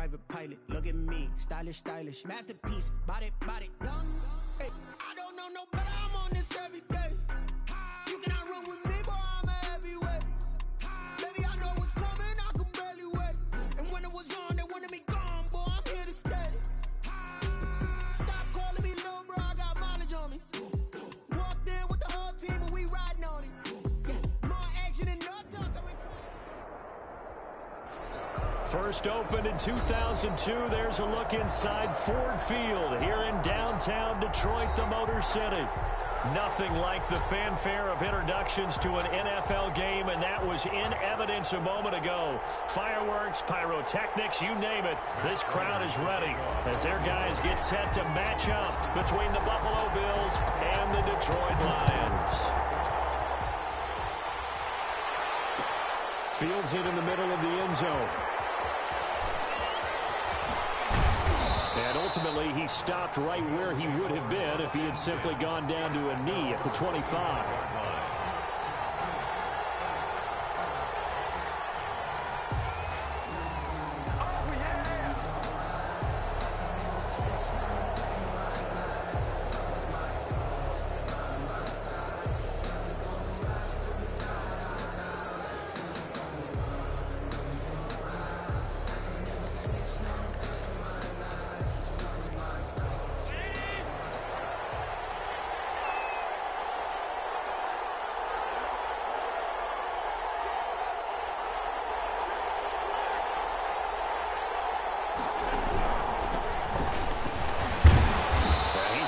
private pilot. Look at me, stylish, stylish. Masterpiece, body, body. Hey, I don't know no better, I'm on this every day. You cannot run with me, boy, I'm a heavyweight. Baby, I know what's coming, I could barely wait. And when it was on, they wanted me gone, boy, I'm here to stay. Stop calling me little bro, I got mileage on me. Walked in with the whole team and we riding on it. Yeah, more action than no talk. First opened in 2002. There's a look inside Ford Field here in downtown Detroit, the Motor City. Nothing like the fanfare of introductions to an NFL game, and that was in evidence a moment ago. Fireworks, pyrotechnics, you name it. This crowd is ready as their guys get set to match up between the Buffalo Bills and the Detroit Lions. Fields it in the middle of the end zone. And ultimately, he stopped right where he would have been if he had simply gone down to a knee at the 25.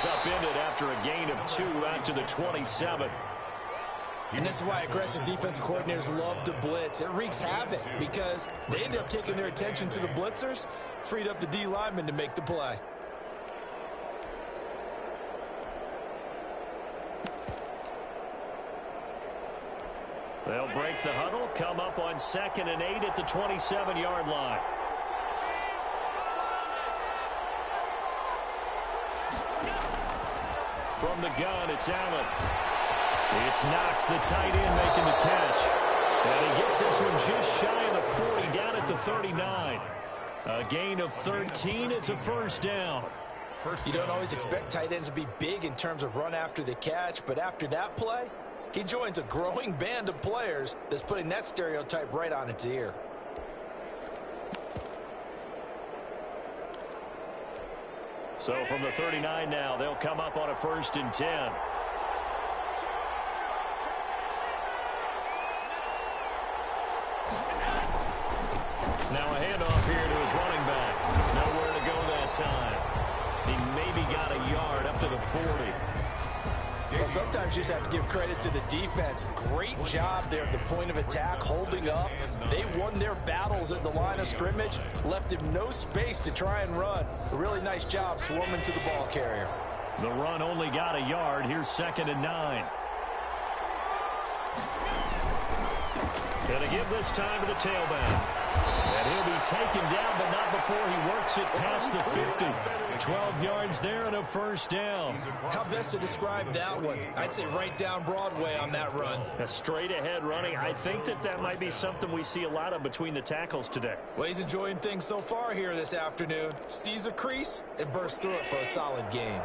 Upended after a gain of 2 out to the 27. And this is why aggressive defensive coordinators love to blitz. It wreaks havoc because they end up taking their attention to the blitzers, freed up the D lineman to make the play. They'll break the huddle, come up on 2nd and 8 at the 27-yard line. From the gun, it's Allen. It's Knox, the tight end, making the catch. And he gets this one just shy of the 40, down at the 39. A gain of 13, it's a first down. You don't always expect tight ends to be big in terms of run after the catch, but after that play, he joins a growing band of players that's putting that stereotype right on its ear. So from the 39 now, they'll come up on a 1st and 10. Now a handoff here to his running back. Nowhere to go that time. He maybe got a yard up to the 40. Well, sometimes you just have to give credit to the defense. Great job there at the point of attack, holding up. They won their battles at the line of scrimmage, left him no space to try and run. A really nice job swarming to the ball carrier. The run only got a yard. Here's 2nd and 9. Gonna give this time to the tailback. And he'll be taken down, but not before he works it past the 50. 12 yards there and a first down. How best to describe that one? I'd say right down Broadway on that run. A straight ahead running. I think that might be something we see a lot of between the tackles today. Well, he's enjoying things so far here this afternoon. Sees a crease and bursts through it for a solid gain.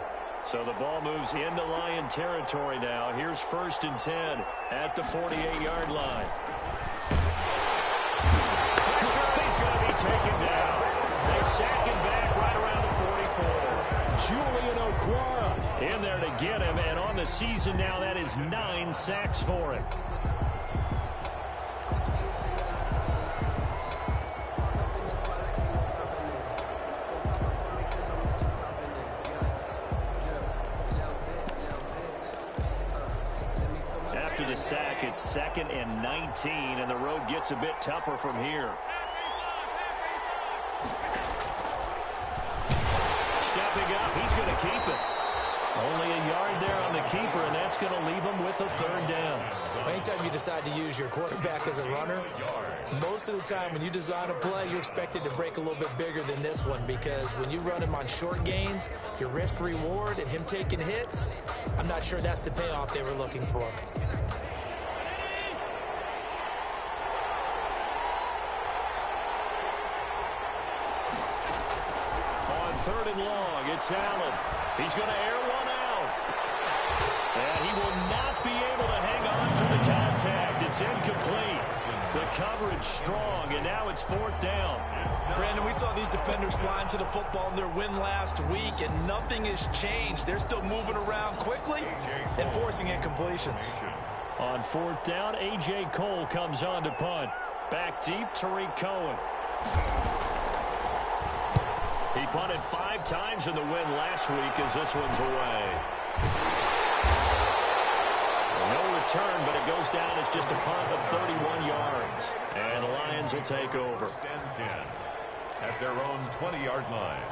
So the ball moves into Lion territory now. Here's 1st and 10 at the 48-yard line. He's going to be taken down. They sack him back right around the 44. Julian Okwara in there to get him, and on the season now, that is 9 sacks for him. After the sack, it's 2nd and 19, and the road gets a bit tougher from here. Stepping up, he's going to keep it. Only a yard there on the keeper, and that's going to leave him with a 3rd down. Anytime you decide to use your quarterback as a runner, most of the time when you design a play, you're expected to break a little bit bigger than this one, because when you run him on short gains, your risk-reward and him taking hits, I'm not sure that's the payoff they were looking for. 3rd and long. It's Allen. He's going to air one out. And he will not be able to hang on to the contact. It's incomplete. The coverage strong, and now it's 4th down. Brandon, we saw these defenders flying to the football in their win last week, and nothing has changed. They're still moving around quickly and forcing incompletions. On 4th down, A.J. Cole comes on to punt. Back deep, Tariq Cohen. He punted 5 times in the win last week as this one's away. No return, but it goes down as just a punt of 31 yards. And the Lions will take over. 10 at their own 20-yard line.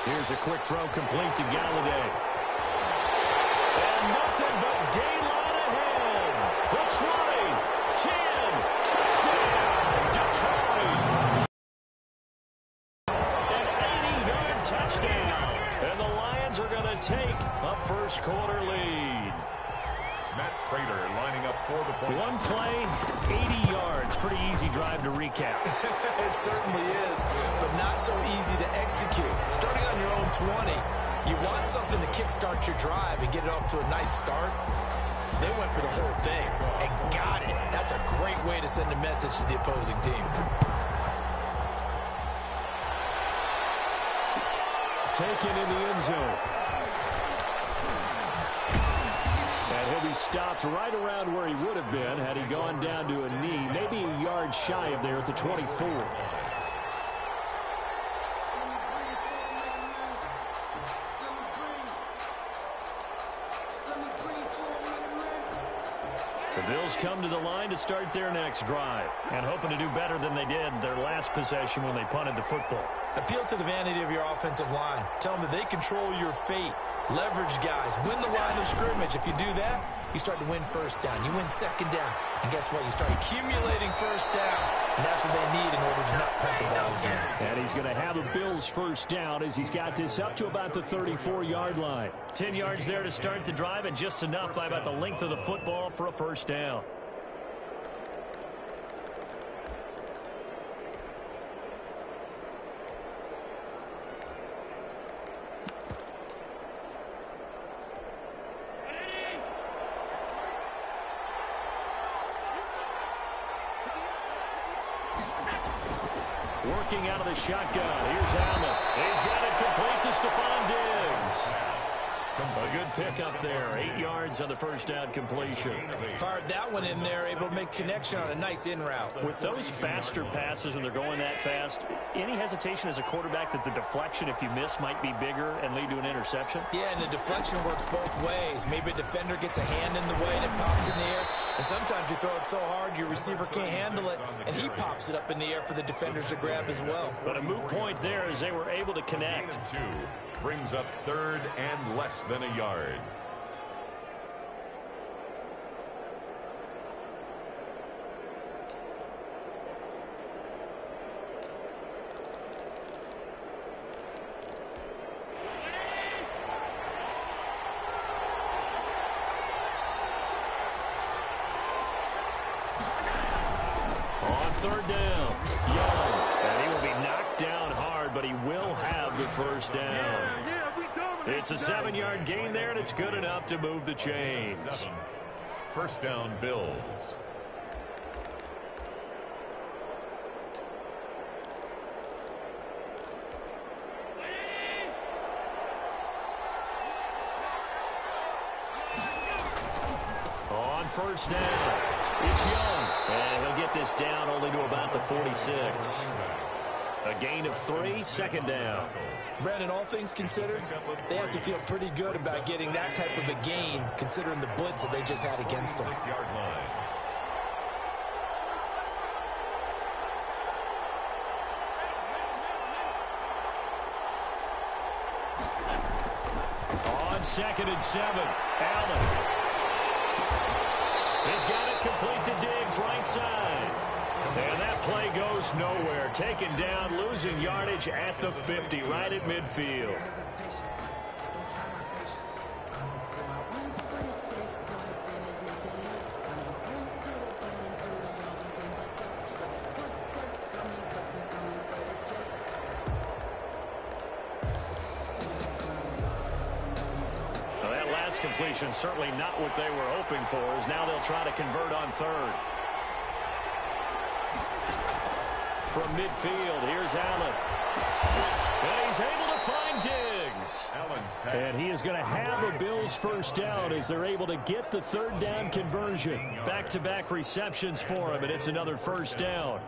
Here's a quick throw complete to Galladay. And nothing but daylight ahead. The 20, 10, touchdown, Detroit. An 80-yard touchdown. And the Lions are going to take a first-quarter lead. Matt Prater lining up for the point. One play, 80 yards. Pretty easy drive to recap. It certainly is, but not so easy to execute. Starting on your own 20, you want something to kickstart your drive and get it off to a nice start. They went for the whole thing and got it. That's a great way to send a message to the opposing team. Taken in the end zone. And he'll be stopped right around where he would have been had he gone down to a knee, maybe a yard shy of there at the 24. The Bills come to the line to start their next drive and hoping to do better than they did their last possession when they punted the football. Appeal to the vanity of your offensive line. Tell them that they control your fate. Leverage guys. Win the line of scrimmage. If you do that, you start to win first down. You win second down. And guess what? You start accumulating first downs. And that's what they need in order to not punt the ball again. And he's going to have a Bills first down as he's got this up to about the 34-yard line. 10 yards there to start the drive and just enough by about the length of the football for a first down. Working out of the shotgun. Here's Allen. He's got it complete to Stephon Diggs. A good pickup there. 8 yards on the first down completion. Fired that one in there, able to make connection on a nice in route. With those faster passes when they're going that fast, any hesitation as a quarterback that the deflection, if you miss, might be bigger and lead to an interception? Yeah, and the deflection works both ways. Maybe a defender gets a hand in the way and it pops in the air. And sometimes you throw it so hard your receiver can't handle it, and he pops it up in the air for the defenders to grab as well. But a moot point there as they were able to connect. 2 brings up 3rd and less than a yard. On 3rd down, Young. And he will be knocked down hard, but he will have the first down. It's a 7-yard gain there, and it's good enough to move the chains. 7. First down, Bills. On first down, it's Young. And he'll get this down only to about the 46. A gain of 3, 2nd down. Brandon, all things considered, they have to feel pretty good about getting that type of a gain, considering the blitz that they just had against them. 6-yard line. On 2nd and 7, Allen. He's got it complete to Diggs, right side. And that play goes nowhere. Taken down, losing yardage at the 50, right at midfield. pass completion, certainly not what they were hoping for, as now they'll try to convert on third. From midfield, here's Allen. And he's able to find Diggs. And he is going to have a Bills first down as they're able to get the third down conversion. Back-to-back receptions for him, and it's another first down.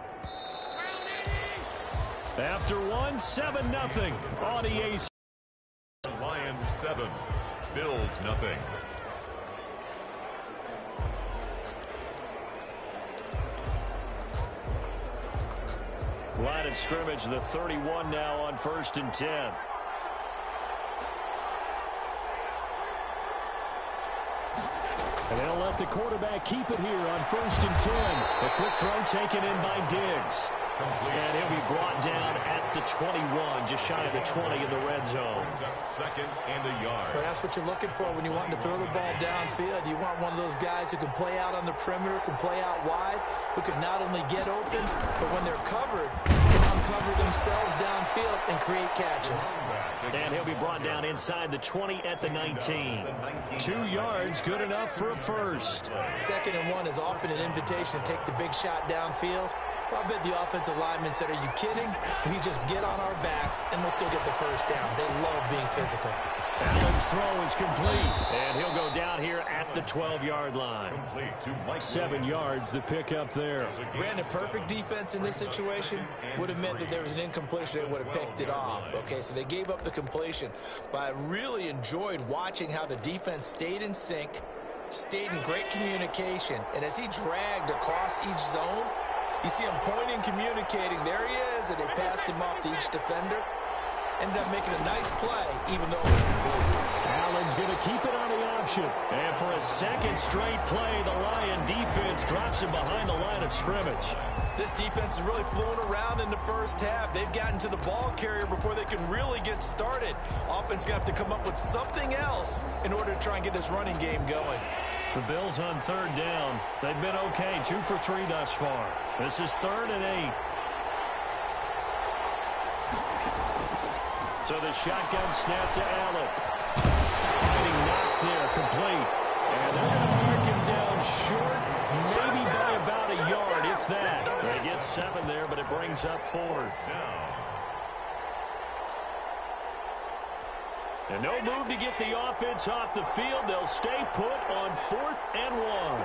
After one, 7-0 on EA. Lions 7, Bills nothing. Line of scrimmage, the 31 now on 1st and 10. And they'll let the quarterback keep it here on 1st and 10. A quick throw taken in by Diggs. And he'll be brought down at the 21, just shy of the 20 in the red zone. Second and a yard. Well, that's what you're looking for when you want to throw the ball downfield. You want one of those guys who can play out on the perimeter, can play out wide, who can not only get open, but when they're covered, can uncover themselves downfield and create catches. And he'll be brought down inside the 20 at the 19. 2 yards, good enough for a first. 2nd and 1 is often an invitation to take the big shot downfield. Well, I bet the offensive lineman said, are you kidding? We just get on our backs and we'll still get the first down. They love being physical. Allen's throw is complete, and he'll go down here at the 12-yard line. 7 yards, the pickup there. Brandon, perfect defense in this situation would have meant that there was an incompletion. They would have picked it off. Okay, so they gave up the completion. But I really enjoyed watching how the defense stayed in sync, stayed in great communication, and as he dragged across each zone, you see him pointing, communicating. There he is, and they passed him off to each defender. Ended up making a nice play, even though it was complete. Allen's going to keep it on the option. And for a second straight play, the Lion defense drops him behind the line of scrimmage. This defense is really flown around in the first half. They've gotten to the ball carrier before they can really get started. Offense going to have to come up with something else in order to try and get this running game going. The Bills on 3rd down. They've been okay, 2 for 3 thus far. This is 3rd and 8. So the shotgun snap to Allen. Fighting Knox there, complete. And they're going to mark him down short, maybe by about a yard, if that. They get 7 there, but it brings up 4th. And no move to get the offense off the field. They'll stay put on 4th and 1.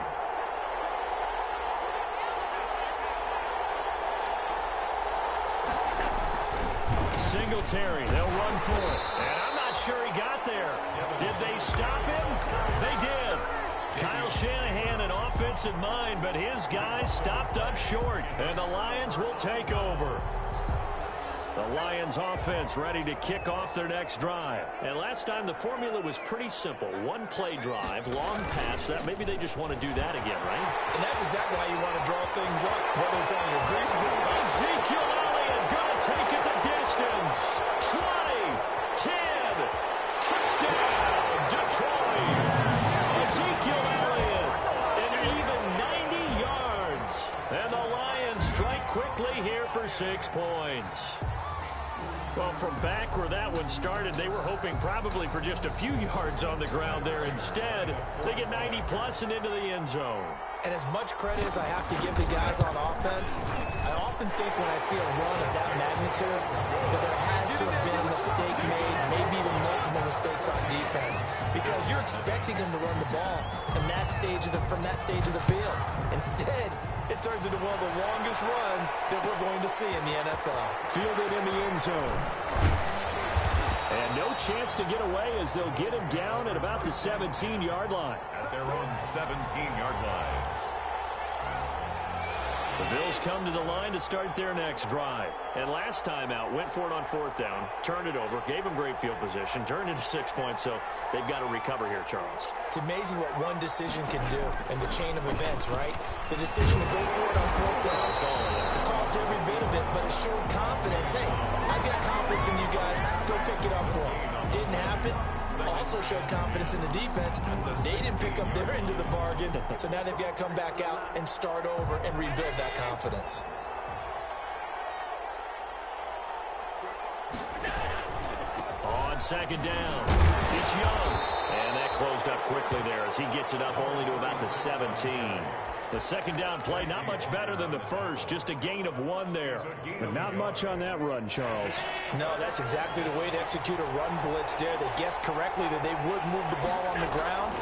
Singletary, they'll run for it. And I'm not sure he got there. Did they stop him? They did. Kyle Shanahan, an offensive mind, but his guys stopped up short. And the Lions will take over. The Lions offense ready to kick off their next drive. And last time the formula was pretty simple. 1-play drive, long pass. That maybe they just want to do that again, right? And that's exactly how you want to draw things up, whether it's on your grease board. Ezekiel Elliott going to take it the distance. 20, 10, touchdown, Detroit. Ezekiel Elliott, an even 90 yards. And the Lions strike quickly here for 6 points. Well, from back where that one started, they were hoping probably for just a few yards on the ground there. Instead, they get 90-plus and into the end zone. And as much credit as I have to give the guys on offense, I often think when I see a run of that magnitude that there has to have been a mistake made, maybe even multiple mistakes on defense, because you're expecting them to run the ball in that stage of from that stage of the field. Instead, it turns into one of the longest runs that we're going to see in the NFL. Fielded in the end zone. And no chance to get away as they'll get him down at about the 17-yard line. At their own 17-yard line. The Bills come to the line to start their next drive. And last time out, went for it on 4th down, turned it over, gave them great field position, turned into 6 points, so they've got to recover here, Charles. It's amazing what one decision can do in the chain of events, right? The decision to go for it on 4th down, it caused every bit of it, but it showed confidence. Hey, I've got confidence in you guys. Go pick it up for them. Didn't happen. Also showed confidence in the defense. They didn't pick up their end of the bargain, so now they've got to come back out and start over and rebuild that confidence. On 2nd down, it's Young. And that closes closed up quickly there as he gets it up only to about the 17. The second down play, not much better than the first, just a gain of 1 there. But not much on that run, Charles. No, that's exactly the way to execute a run blitz there. They guessed correctly that they would move the ball on the ground,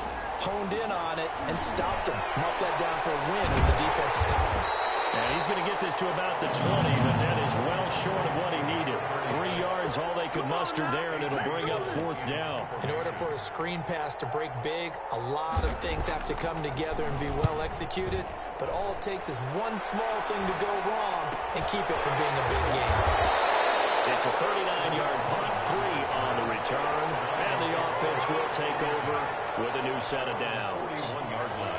honed in on it, and stopped them. Marked that down for a win when the defense is covering. And he's going to get this to about the 20, but that is well short of what he needed. 3 yards, all they could muster there, and it'll bring up 4th down. In order for a screen pass to break big, a lot of things have to come together and be well executed, but all it takes is one small thing to go wrong and keep it from being a big game. It's a 39-yard punt, 3 on the return, and the offense will take over with a new set of downs. 1-yard line.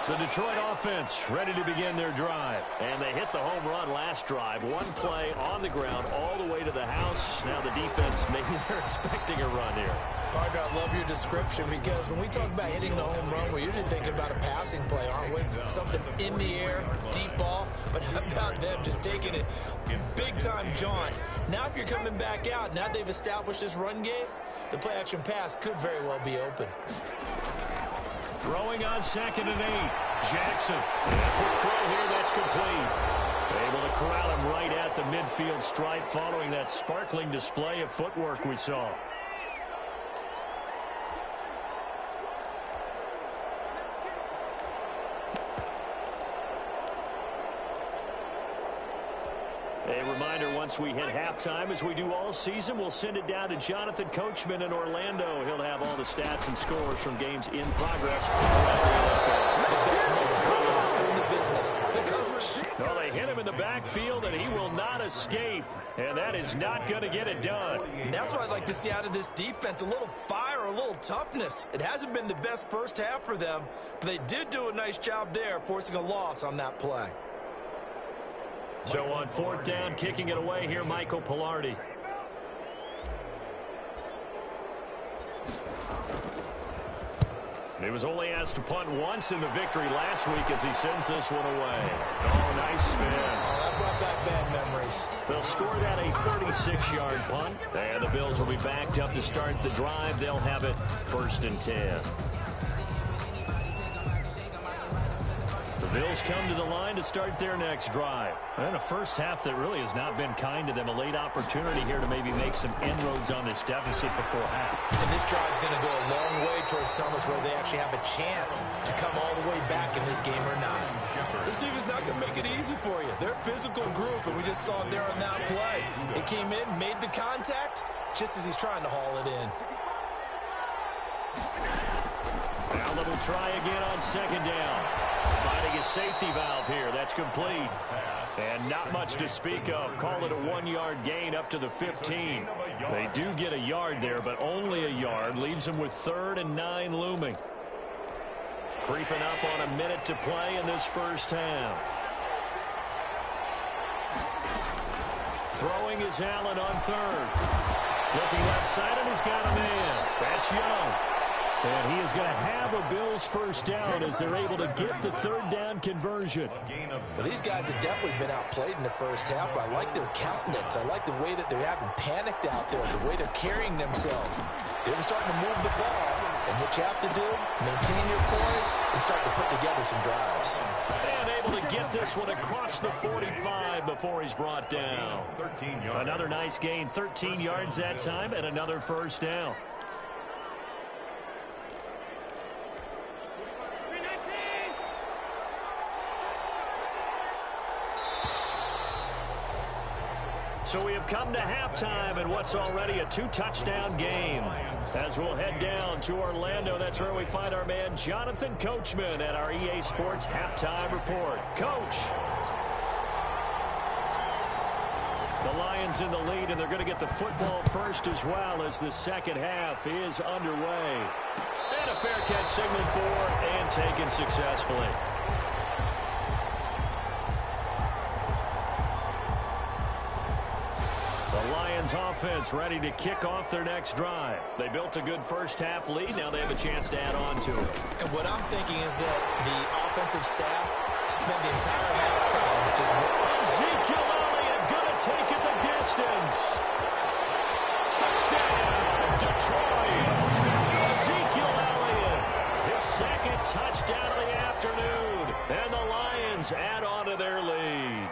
The Detroit offense ready to begin their drive. And they hit the home run last drive. 1 play on the ground all the way to the house. Now the defense, maybe they're expecting a run here. Partner, I love your description because when we talk about hitting the home run, we're usually thinking about a passing play, aren't we? Something in the air, deep ball. But how about them just taking it big-time jaunt? Now if you're coming back out, now they've established this run game, the play-action pass could very well be open. Throwing on 2nd and 8. Jackson. And a quick throw here, that's complete. Able to corral him right at the midfield stripe following that sparkling display of footwork we saw. A reminder, once we hit halftime, as we do all season, we'll send it down to Jonathan Coachman in Orlando. He'll have all the stats and scores from games in progress. The best multitasker in the business, the coach. Well, they hit him in the backfield, and he will not escape. And that is not going to get it done. And that's what I'd like to see out of this defense, a little fire, a little toughness. It hasn't been the best first half for them, but they did do a nice job there, forcing a loss on that play. So on 4th down, kicking it away here, Michael Pilardi. He was only asked to punt once in the victory last week as he sends this one away. Oh, nice spin. Oh, that brought back bad memories. They'll score that a 36-yard punt. And the Bills will be backed up to start the drive. They'll have it 1st and 10. The Bills come to the line to start their next drive. And a first half that really has not been kind to them. A late opportunity here to maybe make some inroads on this deficit before half. And this drive is going to go a long way towards telling us whether they actually have a chance to come all the way back in this game or not. This team is not going to make it easy for you. They're a physical group, and we just saw it there on that play. It came in, made the contact, just as he's trying to haul it in. Now they will try again on 2nd down. Finding a safety valve here. That's complete. And not much to speak of. Call it a 1-yard gain up to the 15. They do get a yard there, but only a yard. Leaves them with 3rd and 9 looming. Creeping up on a minute to play in this first half. Throwing is Allen on 3rd. Looking left side, and he's got a man. That's Young. And he is going to have a Bills first down as they're able to get the 3rd down conversion. Well, these guys have definitely been outplayed in the first half, but I like their countenance. I like the way that they're having panicked out there, the way they're carrying themselves. They're starting to move the ball, and what you have to do, maintain your poise and start to put together some drives. And able to get this one across the 45 before he's brought down. 13 yards. Another nice gain, 13 yards that time, and another first down. So we have come to halftime in what's already a 2-touchdown game. As we'll head down to Orlando, that's where we find our man Jonathan Coachman at our EA Sports Halftime Report. Coach. The Lions in the lead, and they're going to get the football first as well as the second half is underway. And a fair catch signaled for and taken successfully. Offense ready to kick off their next drive. They built a good first half lead. Now they have a chance to add on to it. And what I'm thinking is that the offensive staff spent the entire halftime just... Ezekiel Elliott going to take it the distance. Touchdown, Detroit. Ezekiel Bills add on to their lead.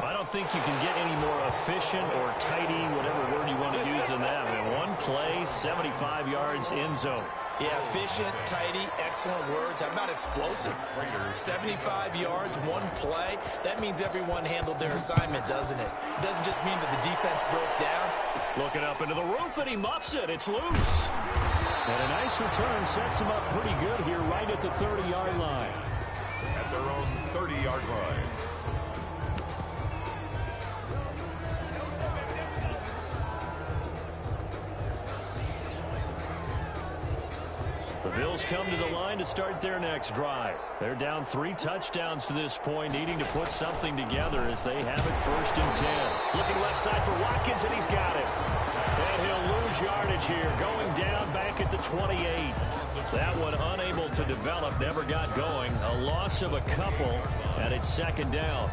I don't think you can get any more efficient or tidy, whatever word you want to use in that. I mean, one play, 75 yards in zone. Yeah, efficient, tidy, excellent words. How about explosive? 75 yards, one play. That means everyone handled their assignment, doesn't it? It doesn't just mean that the defense broke down. Looking up into the roof, and he muffs it. It's loose. And a nice return sets him up pretty good here right at the 30-yard line. At their own 30-yard line. The Bills come to the line to start their next drive. They're down 3 touchdowns to this point, needing to put something together as they have it 1st and 10. Looking left side for Watkins, and he's got it. And he'll lose yardage here, going down back at the 28. That one unable to develop, never got going. A loss of a couple, and it's 2nd down.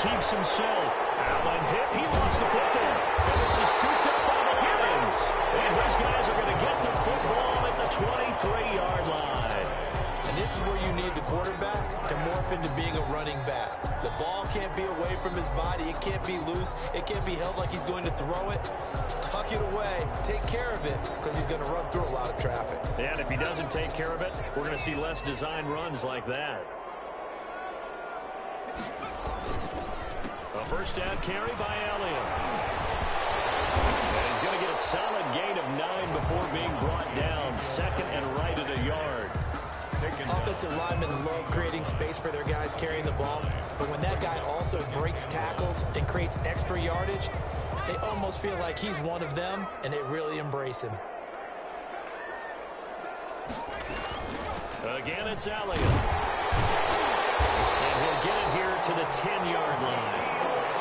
Keeps himself. Allen hit. He lost the football. And this is scooped up by the Higgins. And his guys are going to get the football at the 23-yard line. And this is where you need the quarterback to morph into being a running back. The ball can't be away from his body. It can't be loose. It can't be held like he's going to throw it. Tuck it away. Take care of it because he's going to run through a lot of traffic. And if he doesn't take care of it, we're going to see less design runs like that. A first down carry by Elliott. And he's going to get a solid gain of 9 before being brought down. 2nd and right at a yard. Offensive linemen love creating space for their guys carrying the ball. But when that guy also breaks tackles and creates extra yardage, they almost feel like he's one of them, and they really embrace him. Again, it's Elliott. And he'll get it here to the 10-yard line.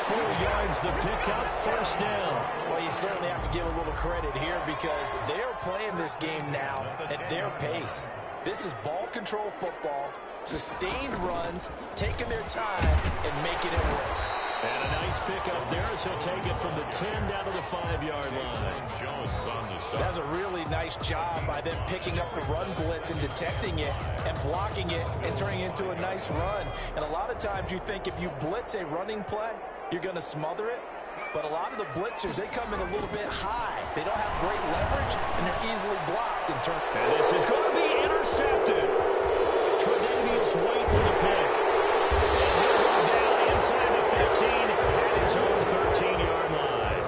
4 yards the pickup, 1st down. Well, you certainly have to give a little credit here because they're playing this game now at their pace. This is ball control football, sustained runs, taking their time, and making it work. And a nice pickup there as he'll take it from the 10 down to the 5-yard line. Jones on the stop. That's a really nice job by them picking up the run blitz and detecting it and blocking it and turning it into a nice run. And a lot of times you think if you blitz a running play, you're going to smother it. But a lot of the blitzers, they come in a little bit high. They don't have great leverage, and they're easily blocked in turn. And this is going to be intercepted. Tre'Davious White with a pick. And he'll go down inside the 15 at his own 13-yard line.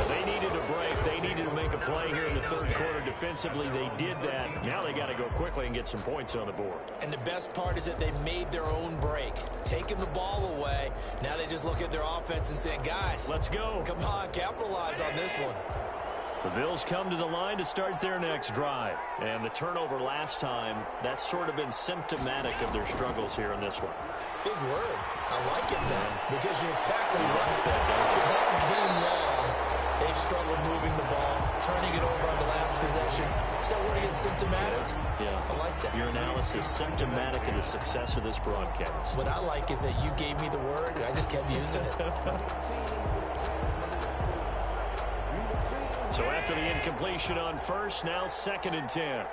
They needed a break. They needed to make a play here in the 3rd quarter defensively. They did that. Now they got to go quickly and get some points on the board. And the best part is that they made their own break, taking the ball away. Now they just look at their offense and say, guys, let's go. Come on, capitalize on this one. The Bills come to the line to start their next drive. And the turnover last time, that's sort of been symptomatic of their struggles here in this one. Big word. I like it then, because you're exactly right. All game long, they've struggled moving the ball, turning it over on the last possession. Is that word again, symptomatic? Yeah. I like that. Your analysis symptomatic of the success of this broadcast. What I like is that you gave me the word, and I just kept using it. So after the incompletion on first, now 2nd and 10.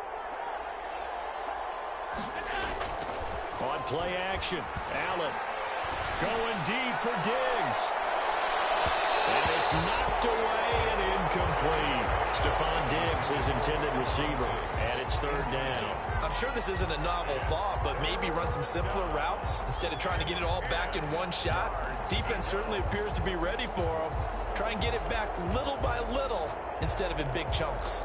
On play action, Allen going deep for Diggs. And it's knocked away and incomplete. Stephon Diggs, his intended receiver, and it's 3rd down. I'm sure this isn't a novel thought, but maybe run some simpler routes instead of trying to get it all back in one shot. Defense certainly appears to be ready for them. Try and get it back little by little instead of in big chunks.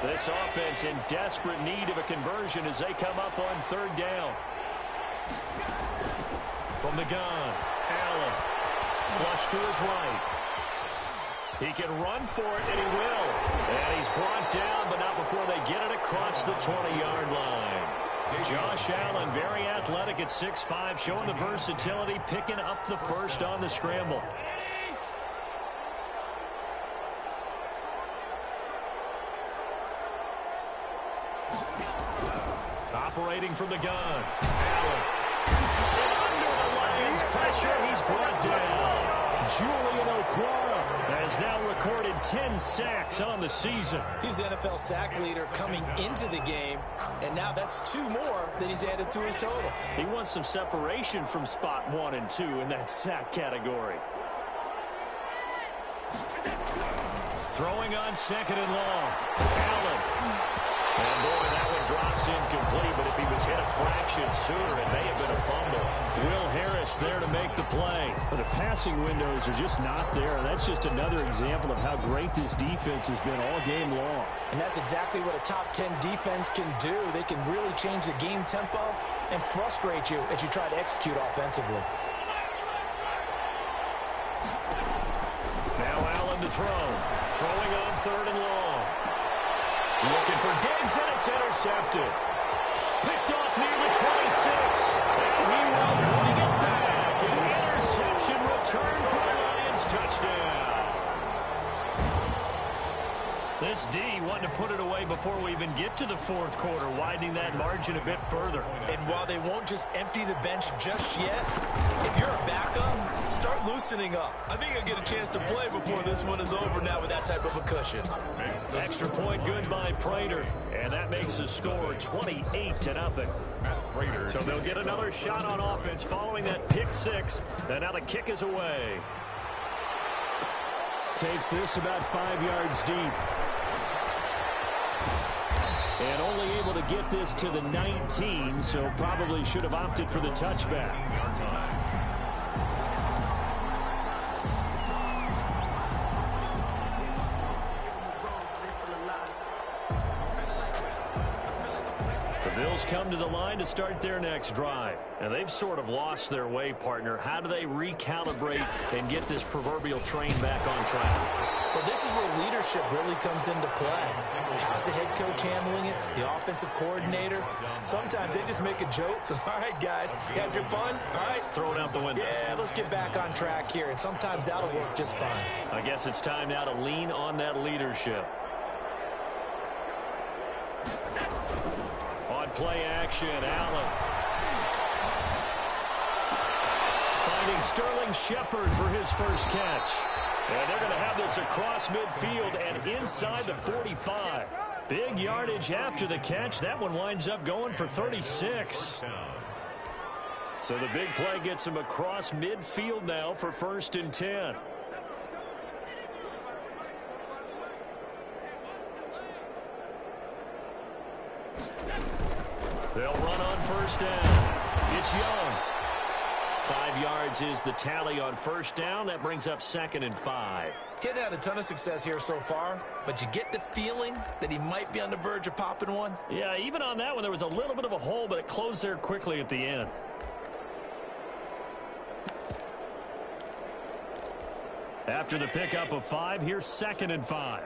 This offense in desperate need of a conversion as they come up on 3rd down. From the gun, Allen. Flush to his right. He can run for it, and he will. And he's brought down, but not before they get it across the 20-yard line. Josh Allen, very athletic at 6'5", showing the versatility, picking up the first on the scramble. Operating from the gun, Allen. And under the Lions' pressure, he's brought down. Julian Okwara has now recorded 10 sacks on the season. He's the NFL sack leader coming into the game, and now that's 2 more that he's added to his total. He wants some separation from spot 1 and 2 in that sack category. Throwing on 2nd and long. Allen. And boy, that one drops incomplete, but if he was hit a fraction sooner, it may have been a fumble. Will Harris there to make the play. But the passing windows are just not there. That's just another example of how great this defense has been all game long. And that's exactly what a top 10 defense can do. They can really change the game tempo and frustrate you as you try to execute offensively. Now Allen to throw. Throwing on 3rd and long. Looking for Diggs, and it's intercepted. Picked off near the 26. And he will bring it back. An interception return for the Lions. Touchdown. This D wanting to put it away before we even get to the 4th quarter, widening that margin a bit further. And while they won't just empty the bench just yet, if you're a backup, start loosening up. I think you'll get a chance to play before this one is over now with that type of a cushion. Extra point good by Prater. And that makes the score 28-0. So they'll get another shot on offense following that pick 6. And now the kick is away. Takes this about 5 yards deep. And only able to get this to the 19, so probably should have opted for the touchback. Bills come to the line to start their next drive. And they've sort of lost their way, partner. How do they recalibrate and get this proverbial train back on track? Well, this is where leadership really comes into play. How's the head coach handling it? The offensive coordinator? Sometimes they just make a joke. All right, guys, you had your fun? All right. Throw it out the window. Yeah, let's get back on track here. And sometimes that'll work just fine. I guess it's time now to lean on that leadership. On play action, Allen. Finding Sterling Shepard for his first catch. And they're going to have this across midfield and inside the 45. Big yardage after the catch. That one winds up going for 36. So the big play gets him across midfield now for 1st and 10. They'll run on 1st down. It's Young. 5 yards is the tally on 1st down. That brings up 2nd and 5. He hadn't had a ton of success here so far, but you get the feeling that he might be on the verge of popping one. Yeah, even on that one, there was a little bit of a hole, but it closed there quickly at the end. After the pickup of 5, here's 2nd and 5.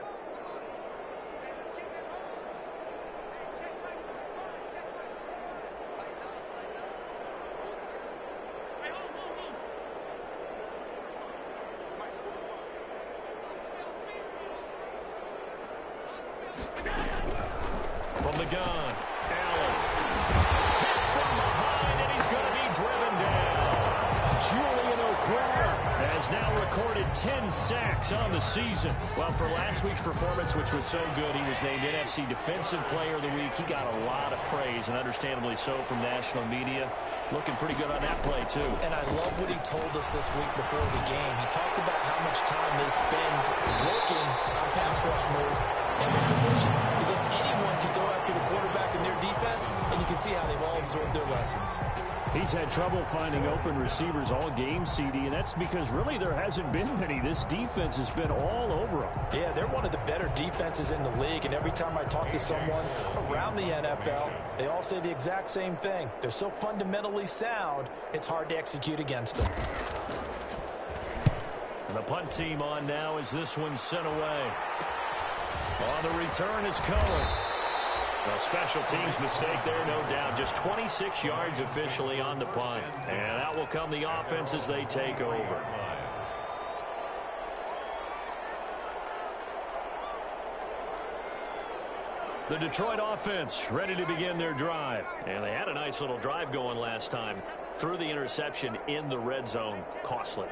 From the gun, Allen. Hit from behind, and he's going to be driven down. Julian Okwara has now recorded 10 sacks on the season. Well, for last week's performance, which was so good, he was named NFC Defensive Player of the Week. He got a lot of praise, and understandably so, from national media. Looking pretty good on that play, too. And I love what he told us this week before the game. He talked about how much time they spend working on pass rush moves and their position. Because anyone can go after the quarterback in their defense, and you can see how they've all absorbed their lessons. He's had trouble finding open receivers all game, CD, and that's because really there hasn't been many. This defense has been all over him. Yeah, they're one of the better defenses in the league, and every time I talk to someone around the NFL, they all say the exact same thing. They're so fundamentally sound, it's hard to execute against them. And the punt team on now as this one's sent away. On the return is Cohen. A special teams mistake there, no doubt. Just 26 yards officially on the punt. And out will come the offense as they take over. The Detroit offense ready to begin their drive. And they had a nice little drive going last time. Threw the interception in the red zone. Costly.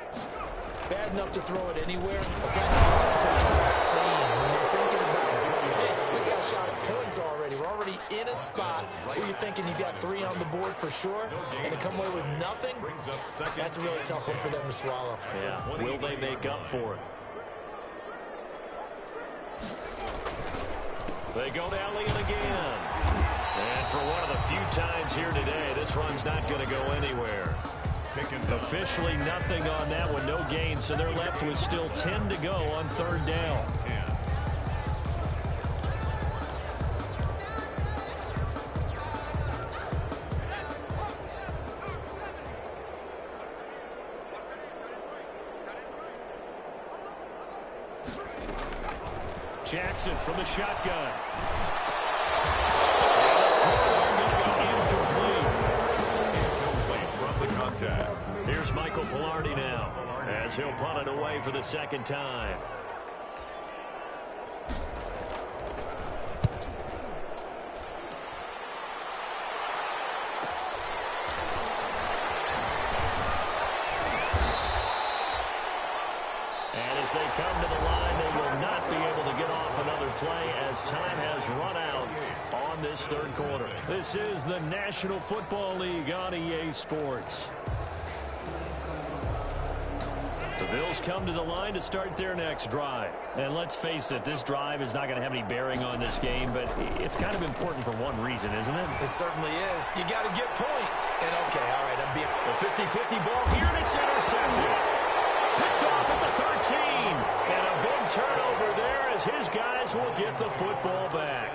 Bad enough to throw it anywhere, but that defense coach is insane when you're thinking about, hey, we got a shot at points already. We're already in a spot where you're thinking you got 3 on the board for sure, and to come away with nothing, that's a really tough one for them to swallow. Yeah, will they make up for it? They go to Elliott again. And for one of the few times here today, this run's not going to go anywhere. Officially nothing on that one, no gain, so they're left with still 10 to go on third down. Jackson from the shotgun. Here's Michael Pilardi now as he'll punt it away for the second time. And as they come to the line, they will not be able to get off another play as time has run out on this third quarter. This is the National Football League on EA Sports. The Bills come to the line to start their next drive. And let's face it, this drive is not going to have any bearing on this game, but it's kind of important for one reason, isn't it? It certainly is. You got to get points. And okay, all right, I'm being... The 50-50 ball here, and it's intercepted. Picked off at the 13. And a big turnover there as his guys will get the football back.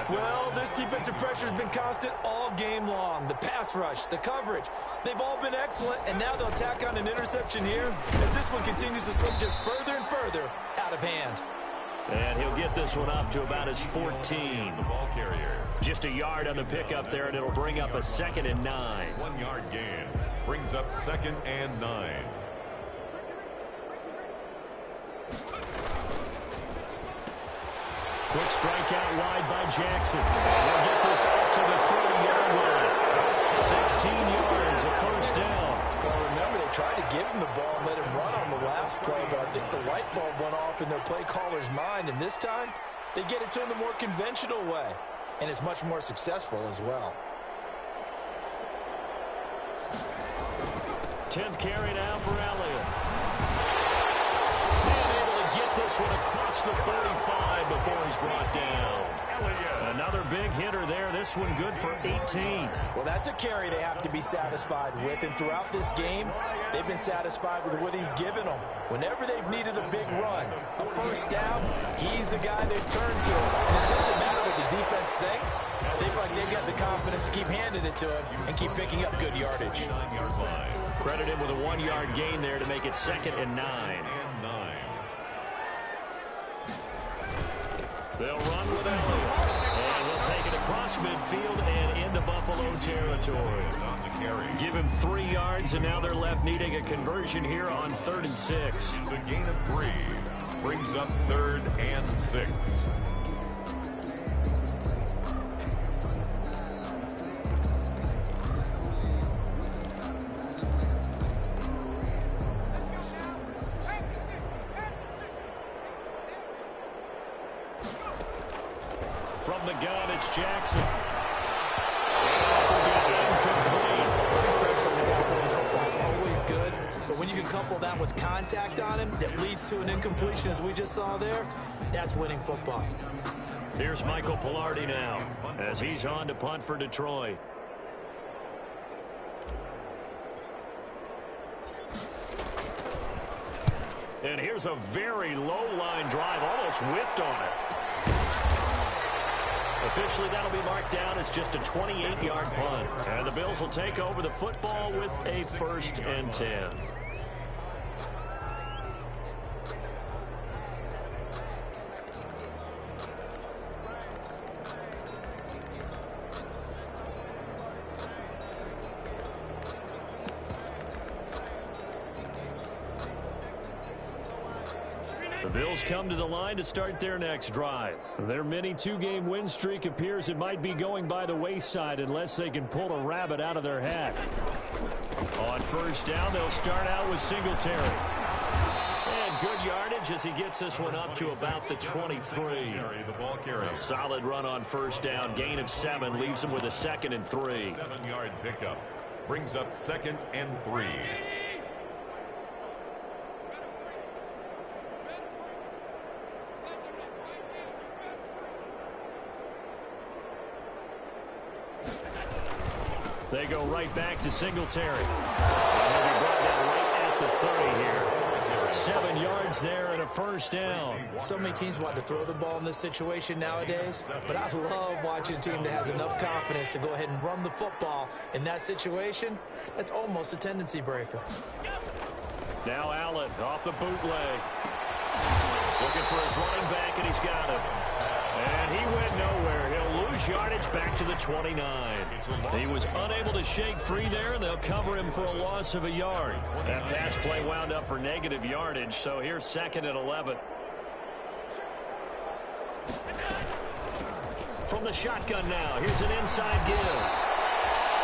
Well, this defensive pressure has been constant all game long. The pass rush, the coverage, they've all been excellent, and now they'll tack on an interception here as this one continues to slip just further and further out of hand. And he'll get this one up to about his 14. The ball carrier. Just a yard on the pickup there, and it'll bring up a 2nd and 9. 1 yard gain brings up 2nd and 9. Quick strike out wide by Jackson. He'll get this up to the 30-yard line. 16 yards, a first down. Well, remember, they tried to give him the ball and let him run on the last play, but I think the light bulb went off in their play caller's mind, and this time they get it to him the more conventional way, and it's much more successful as well. 10th carry now for Elliott. And able to get this one across the 45 before he's brought down. Another big hitter there. This one good for 18. Well, that's a carry they have to be satisfied with, and throughout this game, they've been satisfied with what he's given them. Whenever they've needed a big run, a first down, he's the guy they've turned to. And it doesn't matter what the defense thinks. They've got the confidence to keep handing it to him and keep picking up good yardage. Credit him with a 1-yard gain there to make it 2nd and 9. They'll run with Elliott. And they'll take it across midfield and into Buffalo territory. Give him 3 yards, and now they're left needing a conversion here on 3rd and 6. The gain of 3 brings up 3rd and 6. From the gun, it's Jackson. Pressure on the guy playing football is always good, but when you can couple that with contact on him that leads to an incompletion, as we just saw there, that's winning football. Here's Michael Pilardi now as he's on to punt for Detroit. And here's a very low-line drive, almost whiffed on it. Officially, that'll be marked down as just a 28-yard punt. And the Bills will take over the football with a 1st and 10. The Bills come to the line to start their next drive. Their mini two-game win streak appears it might be going by the wayside unless they can pull a rabbit out of their hat. On first down, they'll start out with Singletary. And good yardage as he gets this one up to about the 23. A solid run on first down. Gain of 7 leaves him with a 2nd and 3. 7-yard pickup brings up 2nd and 3. They go right back to Singletary. And he'll be brought down right at the 30 here. 7 yards there and a first down. So many teams want to throw the ball in this situation nowadays, but I love watching a team that has enough confidence to go ahead and run the football in that situation. That's almost a tendency breaker. Now Allen off the bootleg. Looking for his running back, and he's got him. And he went nowhere. He'll lose yardage back to the 29. He was unable to shake free there, and they'll cover him for a loss of a yard. That pass play wound up for negative yardage, so here's 2nd and 11. From the shotgun now, here's an inside give.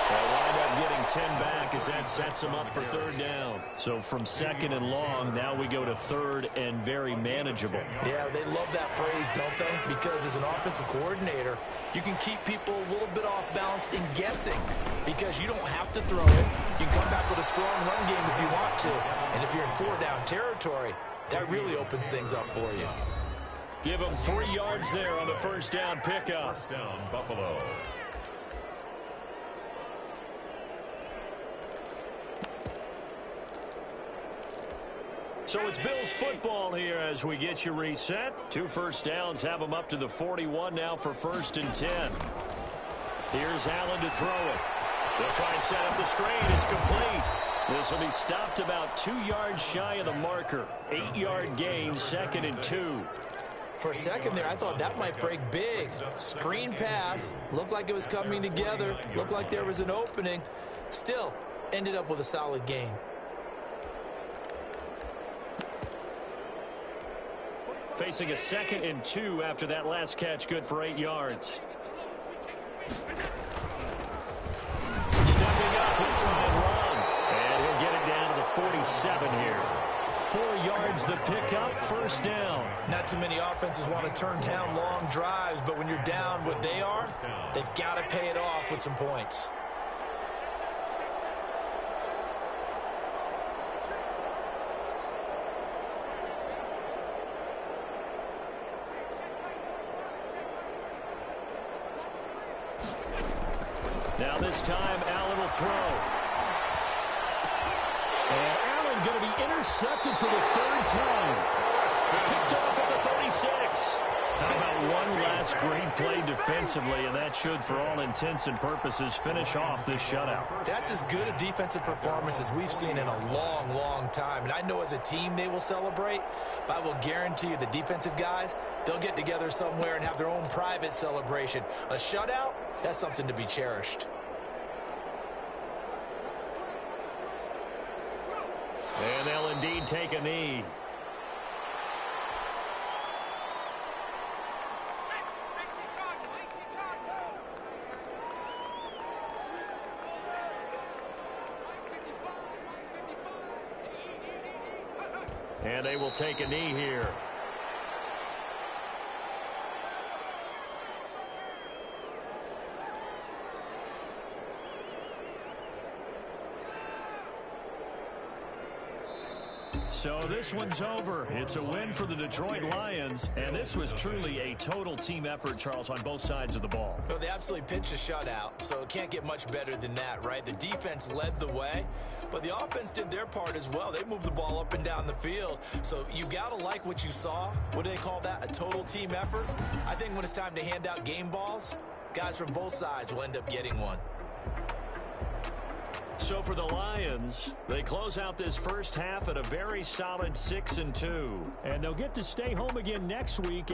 They'll wind up getting 10 back as that sets them up for 3rd down. So from 2nd and long, now we go to 3rd and very manageable. Yeah, they love that phrase, don't they? Because as an offensive coordinator, you can keep people a little bit off balance in guessing because you don't have to throw it. You can come back with a strong run game if you want to. And if you're in 4-down territory, that really opens things up for you. Give them 3 yards there on the first down pickup. First down, Buffalo. So it's Bills football here as we get you reset. 2 first downs have them up to the 41 now for 1st and 10. Here's Allen to throw it. They'll try and set up the screen. It's complete. This will be stopped about 2 yards shy of the marker. 8-yard gain, 2nd and 2. For a second there, I thought that might break big. Screen pass. Looked like it was coming together. Looked like there was an opening. Still, ended up with a solid gain. Facing a 2nd and 2 after that last catch, good for 8 yards. Stepping up, he'll try and run. And he'll get it down to the 47 here. 4 yards the pickup, first down. Not too many offenses want to turn down long drives, but when you're down what they are, they've got to pay it off with some points. Now this time, Allen will throw. And Allen going to be intercepted for the 3rd time. Picked off at the 36. How about one last great play defensively, and that should, for all intents and purposes, finish off this shutout. That's as good a defensive performance as we've seen in a long, long time. And I know as a team they will celebrate, but I will guarantee you the defensive guys, they'll get together somewhere and have their own private celebration. A shutout, that's something to be cherished. And they'll indeed take a knee. And they will take a knee here. So this one's over. It's a win for the Detroit Lions, and this was truly a total team effort, Charles, on both sides of the ball. Well, they absolutely pitched a shutout, so it can't get much better than that, right? The defense led the way, but the offense did their part as well. They moved the ball up and down the field, so you got to like what you saw. What do they call that? A total team effort? I think when it's time to hand out game balls, guys from both sides will end up getting one. So for the Lions, they close out this first half at a very solid 6-2. And they'll get to stay home again next week.